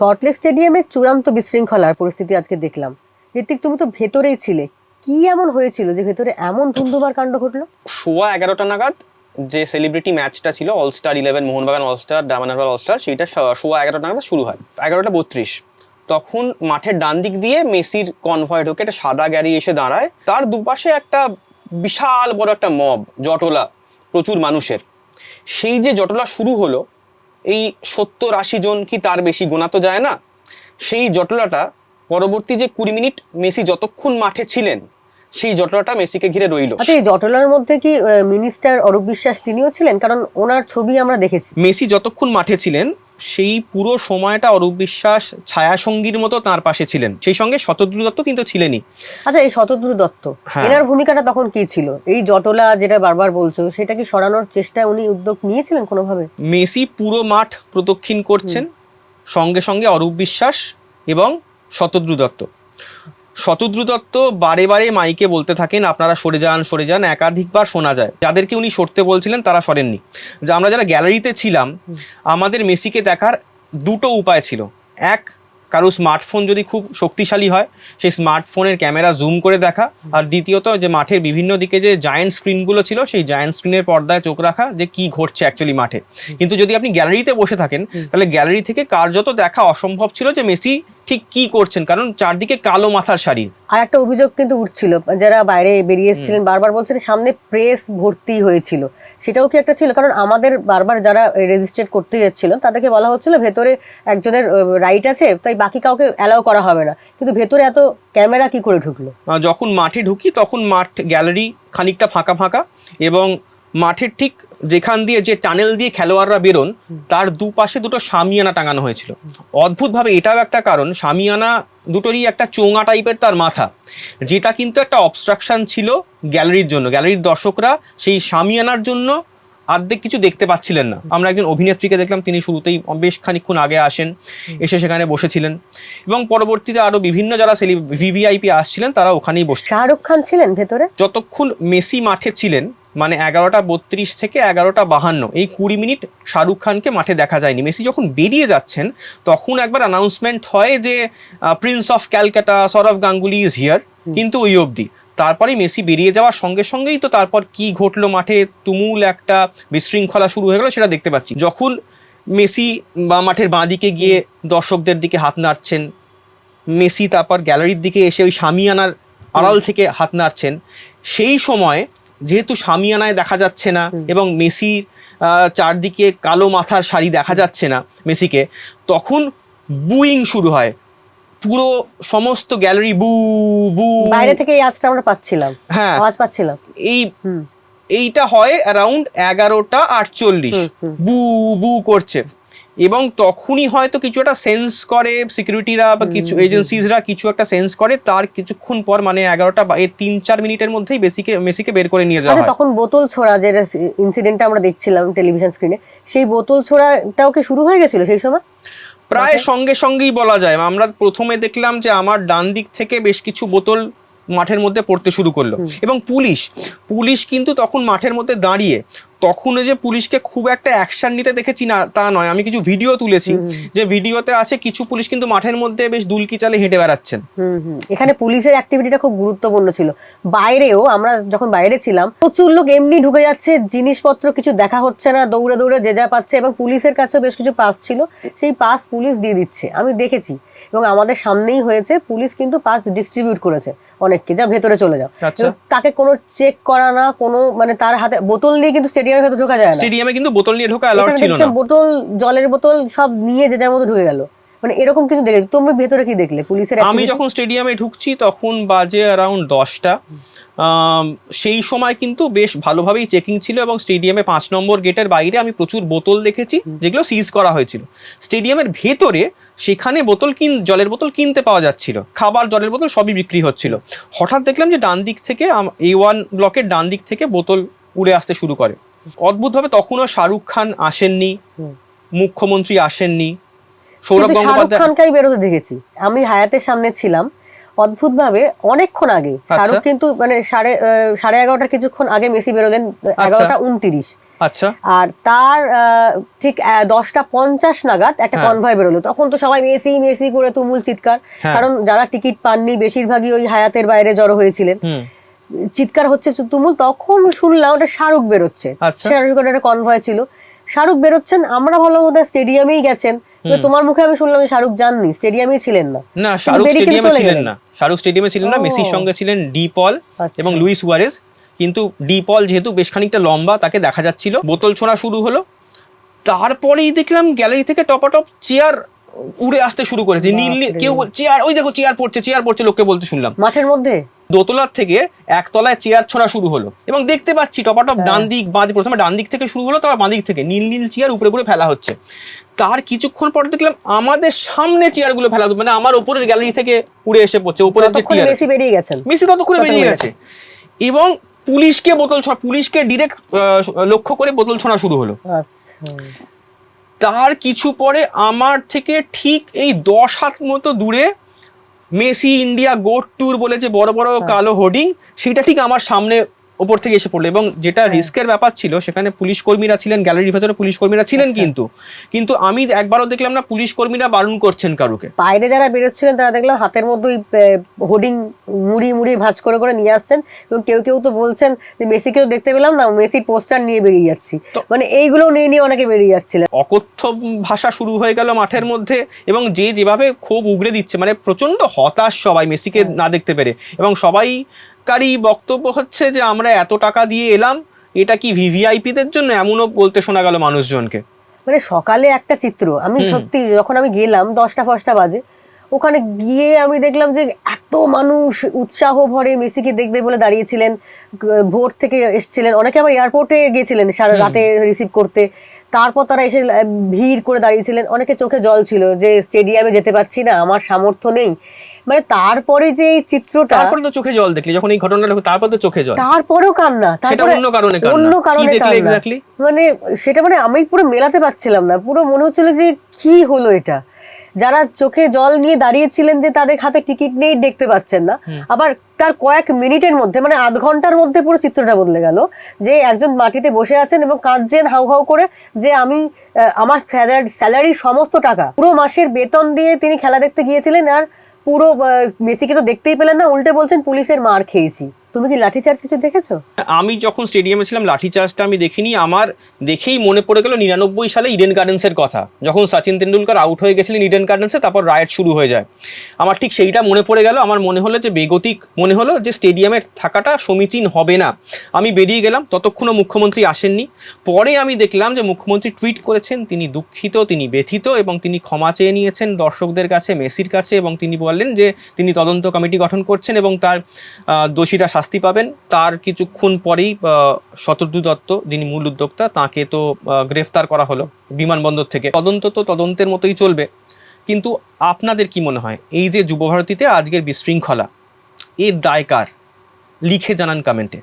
সল্টলেক স্টেডিয়ামে চূড়ান্ত বিশৃঙ্খলার পরিস্থিতি আজকে দেখলাম। ঋত্বিক, তুমি তো ভেতরেই ছিলে, কি এমন হয়েছিল যে ভেতরে এমন ধুন্ধুমার কাণ্ড ঘটলো? 11:15 নাগাদ যে সেলিব্রিটি ম্যাচটা ছিল all star 11 Mohun Bagan all star diamond all star, সেইটা 11:15 নাগাদ শুরু হয়। 11:32 তখন মাঠের ডান দিক দিয়ে মেসির কনভয় ঢোকে, একটা সাদা গাড়ি এসে দাঁড়ায়। তার দুপাশে একটা বিশাল বড় একটা মব, জটলা, প্রচুর মানুষের। সেই যে জটলা শুরু হলো, এই 70-80 জন কি তার বেশি, গোনা তো যায় না। সেই জটলাটা পরবর্তী যে 20 মিনিট মেসি যতক্ষণ মাঠে ছিলেন, সেই জটলাটা মেসিকে ঘিরে রইল। আচ্ছা, এই জটলার মধ্যে কি মিনিস্টার অরূপ বিশ্বাস তিনিও ছিলেন? কারণ ওনার ছবি আমরা দেখেছি। মেসি যতক্ষণ মাঠে ছিলেন সেই পুরো সময়টা অরূপ বিশ্বাস ছায়াসঙ্গীর মতো তার পাশে ছিলেন। সেই সঙ্গে শতদ্রু দত্ত কিন্তু ছিলেনই। আচ্ছা, এই শতদ্রু দত্ত, এনার ভূমিকাটা তখন কি ছিল? এই জটলা যেটা বারবার বলছো, সেটা কি সরানোর চেষ্টায় উনি উদ্যোগ নিয়েছিলেন কোনোভাবে? মেসি পুরো মাঠ প্রদক্ষিণ করছেন, সঙ্গে সঙ্গে অরূপ বিশ্বাস এবং শতদ্রু দত্ত। শতদ্রু দত্ত বারে বারে মাইকে বলতে থাকেন, আপনারা সরে যান সরে যান। একাধিকবার শোনা যায় যাদেরকে উনি সরতে বলছিলেন তারা সরেননি। যে আমরা যারা গ্যালারিতে ছিলাম, আমাদের মেসিকে দেখার দুটো উপায় ছিল। এক, কারো স্মার্টফোন যদি খুব শক্তিশালী হয়, সেই স্মার্টফোনের ক্যামেরা জুম করে দেখা। আর দ্বিতীয়ত, যে মাঠের বিভিন্ন দিকে যে জায়েন্ট স্ক্রিনগুলো ছিল, সেই জায়েন্ট স্ক্রিনের পর্দায় চোখ রাখা যে কি ঘটছে অ্যাকচুয়ালি মাঠে। কিন্তু যদি আপনি গ্যালারিতে বসে থাকেন, তাহলে গ্যালারি থেকে কার্যত দেখা অসম্ভব ছিল যে মেসি ঠিক কি করছেন, কারণ চারদিকে কালো মাথার শাড়ি। আর একটা অভিযোগ কিন্তু উঠছিল, যারা বাইরে বেরিয়ে এসেছিলেন বারবার বলছেন সামনে প্রেস ভর্তি হয়েছিল। সেটাও কি একটা ছিল? কারণ আমাদের বারবার যারা রেজিস্ট্রেট করতে যাচ্ছিলেন তাদেরকে বলা হচ্ছিল ভেতরে একজনের রাইট আছে, তাই বাকি কাউকে অ্যালাউ করা হবে না। কিন্তু ভেতরে এত ক্যামেরা কি করে ঢুকলো? যখন মাঠে ঢুকি তখন মাঠ গ্যালারি খানিকটা ফাঁকা ফাঁকা, এবং মাঠের ঠিক যেখান দিয়ে যে টানেল দিয়ে খেলোয়াড়রা বেরোন, তার দুপাশে দুটো শামিয়ানা টাঙানো হয়েছিল। অদ্ভুতভাবে এটাও একটা কারণ, শামিয়ানা দুটোরই একটা চোঙা টাইপের তার মাথা, যেটা কিন্তু একটা অবস্ট্রাকশন ছিল গ্যালারির জন্য। গ্যালারির দর্শকরা সেই শামিয়ানার জন্য অর্ধেক কিছু দেখতে পাচ্ছিলেন না। আমরা একজন অভিনেত্রীকে দেখলাম, তিনি শুরুতেই বেশ খানিকক্ষণ আগে আসেন, এসে সেখানে বসেছিলেন, এবং পরবর্তীতে আরো বিভিন্ন যারা ভিভিআইপি আসছিলেন তারা ওখানেই বসে। শাহরুখ খান ছিলেন ভেতরে যতক্ষণ মেসি মাঠে ছিলেন, মানে 11:32 থেকে 11:52, এই 20 মিনিট শাহরুখ খানকে মাঠে দেখা যায়নি। মেসি যখন বেরিয়ে যাচ্ছেন তখন একবার অ্যানাউন্সমেন্ট হয় যে Prince of Calcutta Sourav Ganguly is here, কিন্তু ওই অবধি। তারপরে মেসি বেরিয়ে যাওয়ার সঙ্গে সঙ্গেই তো তারপর কি ঘটলো, মাঠে তুমুল একটা বিশৃঙ্খলা শুরু হয়ে গেল, সেটা দেখতে পাচ্ছি। যখন মেসি মাঠের বাঁ দিকে গিয়ে দর্শকদের দিকে হাত নাড়ছেন, মেসি তারপর গ্যালারির দিকে এসে ওই শামিয়ানার আড়াল থেকে হাত নাড়ছেন, সেই সময় যেহেতু শামিয়ানায় দেখা যাচ্ছে না এবং মেসির চারদিকে কালো মাথার শাড়ি দেখা যাচ্ছে না মেসিকে, তখন বুইং শুরু হয়। পুরো সমস্ত গ্যালারি বু বু। বাইরে থেকে এই আওয়াজটা আমরা পাচ্ছিলাম, হ্যাঁ আওয়াজ পাচ্ছিলাম। এইটা হয় অ্যারাউন্ড 11:48, বু বু করছে। এবং তখনই হয়তো কিছু একটা সেন্স করে সিকিউরিটিরা বা কিছু এজেন্সিসরা, কিছু একটা সেন্স করে। তার কিছুক্ষণ পর, মানে 11:03-4 মিনিটের মধ্যেই মেসিকে বের করে নিয়ে যাওয়া হয়। তখন বোতল ছোড়া যে ইনসিডেন্টটা আমরা দেখছিলাম টেলিভিশন স্ক্রিনে, সেই বোতল ছোড়াটাও কি শুরু হয়ে গেছিল সেই সময়? প্রায় সঙ্গে সঙ্গেই বলা যায়। আমরা প্রথমে দেখলাম যে আমার ডান দিক থেকে বেশ কিছু বোতল মাঠের মধ্যে পড়তে শুরু করলো, এবং পুলিশ কিন্তু তখন মাঠের মধ্যে দাঁড়িয়ে। তখন যে পুলিশকে খুব একটা অ্যাকশন নিতে দেখেছি না তা নয়, আমি কিছু ভিডিও তুলেছি, যে ভিডিওতে আছে কিছু পুলিশ কিন্তু মাঠের মধ্যে বেশ দুলকি চালে হেঁটে বেড়াচ্ছেন। এখানে পুলিশের অ্যাক্টিভিটিটা খুব গুরুত্বপূর্ণ ছিল। বাইরেও আমরা যখন বাইরে ছিলাম, প্রচুর লোক এমনি ঢুকে যাচ্ছে, জিনিসপত্র কিছু দেখা হচ্ছে না, দৌড়ে দৌড়ে যে যা পাচ্ছে। এবং পুলিশের কাছেও বেশ কিছু পাস ছিল, সেই পাস পুলিশ দিয়ে দিচ্ছে, আমি দেখেছি। এবং আমাদের সামনেই হয়েছে, পুলিশ কিন্তু পাস ডিস্ট্রিবিউট করেছে অনেককে, যা ভেতরে চলে যাও। তাকে কোনো চেক করা না, কোনো মানে তার হাতে বোতল নিয়ে কিন্তু স্টেডিয়ামের ভেতরে ঢোকা যায় না। স্টেডিয়ামে কিন্তু বোতল নিয়ে ঢোকা অ্যালাউড ছিল না। বোতল, জলের বোতল সব নিয়ে যে যার মতো ঢুকে গেল, মানে এরকম কিছু দেখে। তুমি ভেতরে কি দেখলে পুলিশের? আমি যখন স্টেডিয়ামে ঢুকছি তখন বাজে অ্যারাউন্ড 10টা। সেই সময় কিন্তু বেশ ভালোভাবেই চেকিং ছিল, এবং স্টেডিয়ামে 5 নম্বর গেটের বাইরে আমি প্রচুর বোতল দেখেছি যেগুলো সিজ করা হয়েছিল। স্টেডিয়ামের ভেতরে সেখানে জলের বোতল কিনতে পাওয়া যাচ্ছিল, খাবার, জলের বোতল সবই বিক্রি হচ্ছিল। হঠাৎ দেখলাম যে ডান দিক থেকে, A1 ব্লকের ডান দিক থেকে বোতল উড়ে আসতে শুরু করে। অদ্ভুতভাবে তখনও শাহরুখ খান আসেননি, মুখ্যমন্ত্রী আসেননি, সৌরভ গঙ্গোপাধ্যায়। খানকেই বেরোতে দেখেছি আমি, হায়াতের সামনে ছিলাম। অদ্ভুতভাবে অনেকক্ষণ আগে শাহরুখ কিন্তু মানে 11:30 কিছুক্ষণ আগে মেসি বেরোলেন, 11:29। আচ্ছা। আর তার ঠিক 10:50 নাগাদ একটা কনভয় বেরোলো। তখন তো সবাই মেসি মেসি করে তুমুল চিৎকার, কারণ যারা টিকিট পাননি বেশিরভাগই ওই হায়াতের বাইরে জড়ো হয়েছিলেন, চিৎকার হচ্ছে তুমুল। তখন শুনলাম ওটা শাহরুখ বেরোচ্ছে, শাহরুখের একটা কনভয় ছিল, শাহরুখ বেরোচ্ছেন। আমরা ভাবলাম বোধহয় স্টেডিয়ামেই গেছেন, তোমার মুখে আমি শুনলাম শাহরুখ যাননি, স্টেডিয়ামেই ছিলেন না। না, শাহরুখ স্টেডিয়ামে ছিলেন না, শাহরুখ স্টেডিয়ামে ছিলেন না, মেসির সঙ্গে ছিলেন ডি পল এবং লুইস সুয়ারেজ। কিন্তু ডি পল যেহেতু বেশ খানিকটা লম্বা, তাকে দেখা যাচ্ছিল। বোতল ছোঁড়া শুরু হলো, তারপরেই দেখলাম গ্যালারি থেকে টপাটপ চেয়ার উড়ে আসতে শুরু করেছে। নীল কেউ চেয়ার, ওই দেখো চেয়ার পড়ছে, চেয়ার পড়ছে, লোককে বলতে শুনলাম মাঠের মধ্যে। দোতলার থেকে একতলায় চেয়ার ছোঁড়া শুরু হলো এবং দেখতে পাচ্ছি টপাটপ ডান দিক বাঁ দিক, প্রথমে ডান দিক থেকে শুরু হলো, তারপর বাঁ দিক থেকে নীল নীল চেয়ার উপরে উপরে ফেলা হচ্ছে। তার কিছুক্ষণ পর দেখলাম আমাদের সামনে চেয়ারগুলো ফেলা হতো, মানে আমার উপরের গ্যালারি থেকে উড়ে এসে পড়ছে উপরের যে চেয়ার। মেসি বেরিয়ে গেছেন, মেসি ততক্ষণে বেরিয়ে গেছে এবং পুলিশকে বোতল ছোঁড়া, পুলিশকে ডিরেক্ট লক্ষ্য করে বোতল ছোঁড়া শুরু হলো। তার কিছু পরে আমার থেকে ঠিক এই 10 হাত মতো দূরে মেসি ইন্ডিয়া গোট ট্যুর বলে যে বড় বড় কালো হোর্ডিং, সেটা ঠিক আমার সামনে ওপর থেকে এসে পড়লো। এবং যেটা রিস্কের ব্যাপার ছিল, সেখানে পুলিশ কর্মীরা ছিলেন, গ্যালারির ভেতরে পুলিশ কর্মীরা ছিলেন, কিন্তু আমি একবারও দেখলাম না পুলিশ কর্মীরা বারণ করছেন কারুকে। বাইরে যারা বেরোচ্ছিলেন তারা দেখলাম হাতের মধ্যে হোর্ডিং মুড়ি মুড়ি ভাঁজ করে করে নিয়ে আসছেন, এবং কেউ কেউ তো বলছেন যে মেসিকেও দেখতে পেলাম না, মেসির পোস্টার নিয়ে বেরিয়ে যাচ্ছি, মানে এইগুলো নিয়ে নিয়ে অনেকে বেরিয়ে যাচ্ছিলেন। অকথ্য ভাষা শুরু হয়ে গেল মাঠের মধ্যে, এবং যেভাবে ক্ষোভ উগড়ে দিচ্ছে, মানে প্রচন্ড হতাশ সবাই মেসিকে না দেখতে পেরে। এবং সবাই কারই বক্তব্য হচ্ছে যে আমরা এত টাকা দিয়ে এলাম, এটা কি ভিভিআইপিদের জন্য, এমনও বলতে শোনা গেল মানুষজনকে। মানে সকালে একটা চিত্র, আমি সত্যি যখন আমি গেলাম 10টা বাজে, ওখানে গিয়ে আমি দেখলাম যে এত মানুষ উৎসাহ ভরে মেসিকে দেখবে বলে দাঁড়িয়েছিলেন, ভোর থেকে এসেছিলেন, অনেকে আবার এয়ারপোর্টে গিয়েছিলেন সারা রাতে রিসিভ করতে, তারপর তারা এসে ভিড় করে দাঁড়িয়েছিলেন, অনেকে চোখে জল ছিল যে স্টেডিয়ামে যেতে পারছি না, আমার সামর্থ্য নেই। মানে তারপরে যে এই চিত্রটা, তারপরে তো চোখে জল দেখলি যখন এই ঘটনাটা, তারপর তো চোখে জল, তারপরেও কান্না, সেটা অন্য কারণে কান্না, মানে সেটা মানে আমি পুরো মেলাতে পারছিলাম না, পুরো মনে হচ্ছিল যে কি হলো এটা। যারা চোখে জল নিয়ে দাঁড়িয়েছিলেন যে তাদের হাতে টিকিট নেই, দেখতে পাচ্ছেন না, আবার তার কয়েক মিনিটের মধ্যে, মানে আধ ঘন্টার মধ্যে পুরো চিত্রটা বদলে গেল, যে একজন মাটিতে বসে আছেন এবং কাঁদছেন হাউ হাউ করে, যে আমি আমার স্যালারির সমস্ত টাকা, পুরো মাসের বেতন দিয়ে তিনি খেলা দেখতে গিয়েছিলেন, আর পুরো মেসিকে তো দেখতেই পেলেন না, উল্টে বলছেন পুলিশের মার খেয়েছি। তুমি কি লাঠিচার্জ কিছু দেখেছো? আমি যখন স্টেডিয়ামে ছিলাম লাঠিচার্জটা আমি দেখিনি। আমার দেখেই মনে পড়ে গেল 99 সালে ইডেন গার্ডেন্সের কথা, যখন সচিন তেন্ডুলকর আউট হয়ে গেছিলেন ইডেন গার্ডেন্সে, তারপর রায়েট শুরু হয়ে যায়। আমার ঠিক সেইটা মনে পড়ে গেল। আমার মনে হলো যে বেগতিক মনে হলো, যে স্টেডিয়ামে থাকাটা সমীচীন হবে না। আমি বেরিয়ে গেলাম, ততক্ষণও মুখ্যমন্ত্রী আসেননি। পরে আমি দেখলাম যে মুখ্যমন্ত্রী টুইট করেছেন, তিনি দুঃখিত, তিনি ব্যথিত, এবং তিনি ক্ষমা চেয়ে নিয়েছেন দর্শকদের কাছে, মেসির কাছে, এবং তিনি বললেন যে তিনি তদন্ত কমিটি গঠন করছেন এবং তার দোষীরা শাস্তি পাবেন। তার কিছুক্ষণ পরেই শতদ্রু দত্ত, যিনি মূল উদ্যোক্তা, তাকে তো গ্রেফতার করা হলো বিমানবন্দর থেকে। তদন্ত তো তদন্তের মতোই চলবে। কিন্তু আপনাদের কি মনে হয়, এই যে যুবভারতীতে আজকের বিশৃঙ্খলা, এর দায় কার? লিখে জানান কমেন্টে।